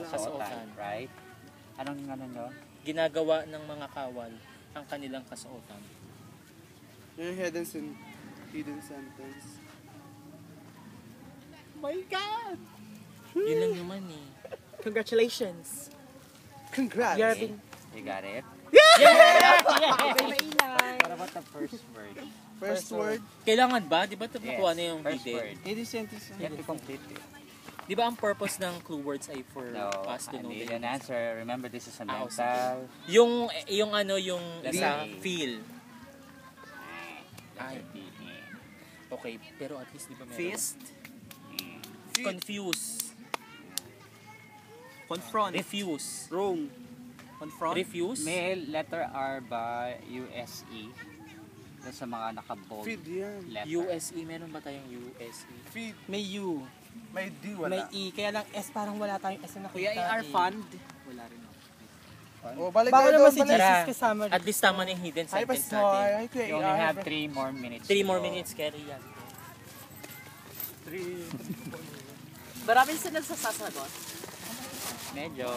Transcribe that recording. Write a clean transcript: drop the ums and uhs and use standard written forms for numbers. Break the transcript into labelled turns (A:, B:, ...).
A: kasuotan, right? Anong yun?
B: Ginagawa ng mga kawal ang kanilang kasuotan.
C: Yung hidden sentence.
D: My God!
B: Yun lang naman eh.
D: Congratulations!
C: Congrats!
A: You got it?
D: Maingay!
A: What about the first word?
C: First word.
B: Kailangan ba? Di ba nakuha na yung
A: first
B: hidden?
A: word.
C: Hidden sentence.
A: You have to complete it.
B: Di ba ang purpose ng clue words ay for
A: No,
B: us to
A: I
B: know
A: need
B: the
A: an answer. Remember, this is a
B: Ah,
A: mental.
B: Yung isa,
A: B.
B: feel.
A: Letter B.
B: Okay, pero at least di ba meron?
D: Fist.
B: Confuse.
D: Confront.
B: Refuse.
C: Rome.
D: Confront.
B: Refuse.
A: May letter R by USE. Doon sa mga naka-bold
C: Feed yan.
A: letter.
B: USE, meron ba tayong USE?
C: Feed.
D: May U.
C: May D,
D: May
C: wala.
D: E. Kaya lang S, parang wala tayong S na nakita.
E: Kuya AR fund.
A: Wala rin.
C: O, balik
D: Baka
C: tayo
D: naman
C: doon.
D: si
C: Balik.
D: Jesus kasama.
B: At least tama na yung hidden
C: Hi,
B: sentence
C: Pastor.
B: natin.
C: Hi, Kuya
A: You only
C: AR.
A: have 3 more minutes.
B: 3 more
A: to go.
B: minutes, carry yan.
E: Marami sila nagsasasagot.
A: Medyo.